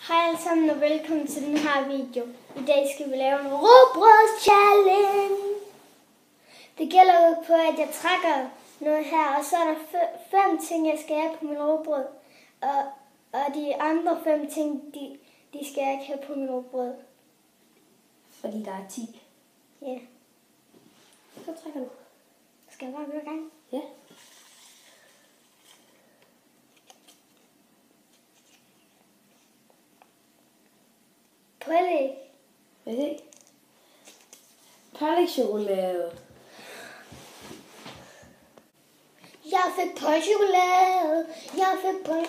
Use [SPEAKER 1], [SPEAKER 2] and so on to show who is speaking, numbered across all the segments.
[SPEAKER 1] Hej alle sammen og velkommen til den her video. I dag skal vi lave en rugbrøds-challenge. Det gælder jo på, at jeg trækker noget her, og så er der 5 ting, jeg skal have på min rugbrød. Og de andre 5 ting, de skal jeg ikke have på min rugbrød.
[SPEAKER 2] Fordi der er 10.
[SPEAKER 1] Ja.
[SPEAKER 2] Så trækker du.
[SPEAKER 1] Skal jeg bare gå i gang?
[SPEAKER 2] Ja.
[SPEAKER 1] Pålæg.
[SPEAKER 2] Okay. Pålægchokolade.
[SPEAKER 1] Jeg fik pålægchokolade. Jeg fik pålæg.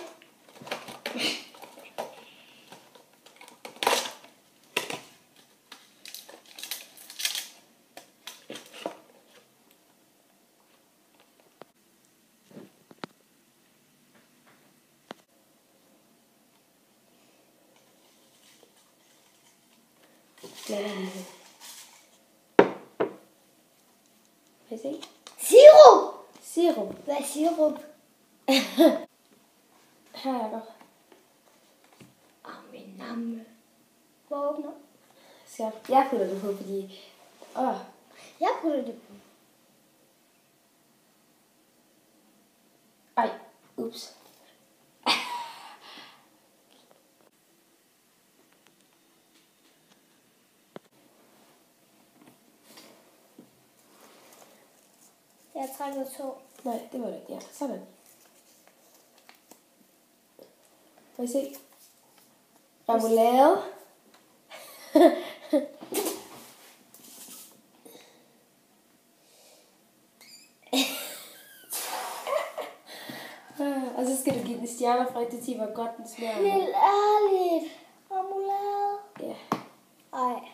[SPEAKER 2] Hvad se?
[SPEAKER 1] Sirup!
[SPEAKER 2] Sirup.
[SPEAKER 1] Hvad er sirup?
[SPEAKER 2] Her er der.
[SPEAKER 1] Min namme. Hvor åbner?
[SPEAKER 2] Så jeg putter det på, fordi...
[SPEAKER 1] Jeg putter det på.
[SPEAKER 2] Ej, ups.
[SPEAKER 1] Jeg trækker 2.
[SPEAKER 2] Nej, det var det ikke. Ja, sådan. Må I se? Remoulade. Og så skal du give den stjerner fra 1 til 10, hvor godt den smager.
[SPEAKER 1] Helt ærligt. Remoulade.
[SPEAKER 2] Ja.
[SPEAKER 1] Ej.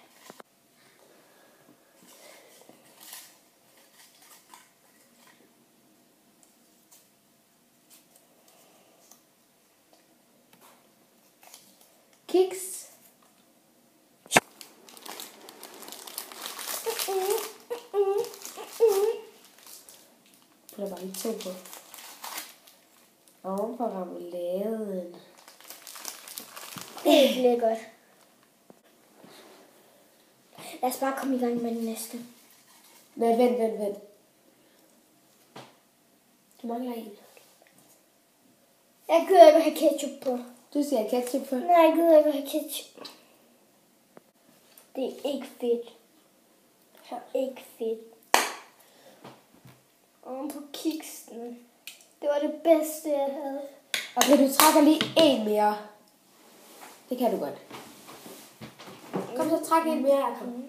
[SPEAKER 2] Kiks. Putter bare lige 2 på. Oven på remouladen.
[SPEAKER 1] Helt lækkert. Lad os bare komme i gang med den næste.
[SPEAKER 2] Men vent. Du mangler en.
[SPEAKER 1] Jeg gider ikke have ketchup på.
[SPEAKER 2] Du siger ketchup på.
[SPEAKER 1] Nej, jeg gider ikke have ketchup. Det er ikke fedt.
[SPEAKER 2] Her.
[SPEAKER 1] Ikke fedt. Oven på kiksen. Det var det bedste, jeg havde.
[SPEAKER 2] Okay, du trækker lige en mere. Det kan du godt. Kom så, træk en mere her, kom.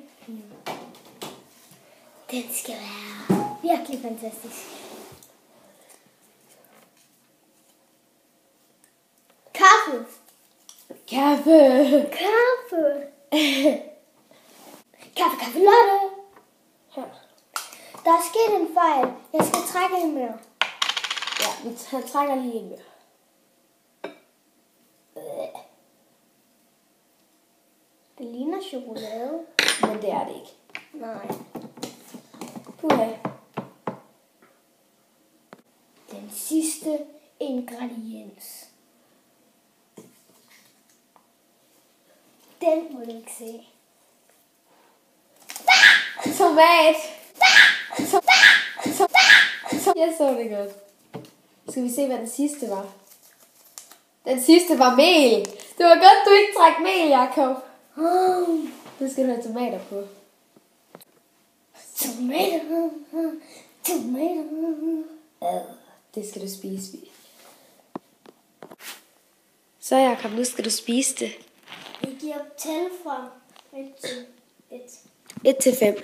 [SPEAKER 1] Den skal være virkelig fantastisk. Kaffe.
[SPEAKER 2] Kaffe.
[SPEAKER 1] Kaffe latte.
[SPEAKER 2] Her.
[SPEAKER 1] Der er sket en fejl. Jeg skal trække en mere.
[SPEAKER 2] Ja, vi trækker lige en mere.
[SPEAKER 1] Det ligner chokolade.
[SPEAKER 2] Men det er det ikke.
[SPEAKER 1] Nej.
[SPEAKER 2] Puha.
[SPEAKER 1] Den sidste ingrediens. Den må du ikke se.
[SPEAKER 2] Tomat. Jeg så det godt. Skal vi se, hvad den sidste var? Den sidste var mel. Det var godt, du ikke trak mel, Jakob. Nu skal du have tomater på.
[SPEAKER 1] Tomater.
[SPEAKER 2] Det skal du spise. Så Jakob, nu skal du spise det.
[SPEAKER 1] Vi giver tal fra 1 til 1.
[SPEAKER 2] 1 til 5.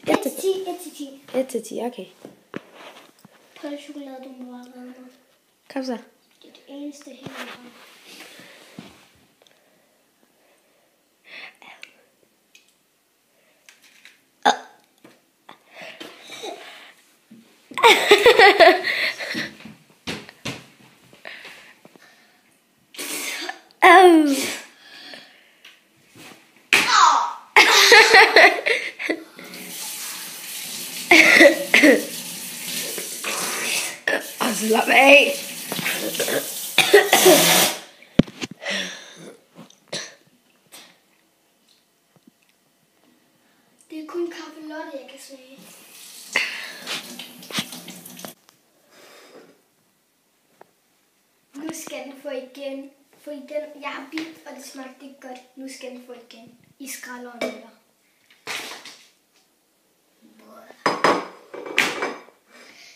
[SPEAKER 1] 1 til 10. 1 til 10.
[SPEAKER 2] 1 til 10, okay.
[SPEAKER 1] Kold chokolade, du må bare redde mig.
[SPEAKER 2] Kom så.
[SPEAKER 1] Det er det eneste her, jeg har.
[SPEAKER 2] Altså, lad mig af.
[SPEAKER 1] kan smage. Nu skal den få igen. For den, jeg har bidt, og det smagte ikke godt. Nu skal den få igen. I skraldeovnen.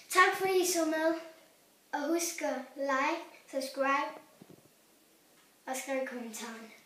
[SPEAKER 1] Tak fordi I så med. Og husk at like, subscribe og skriv i kommentarerne.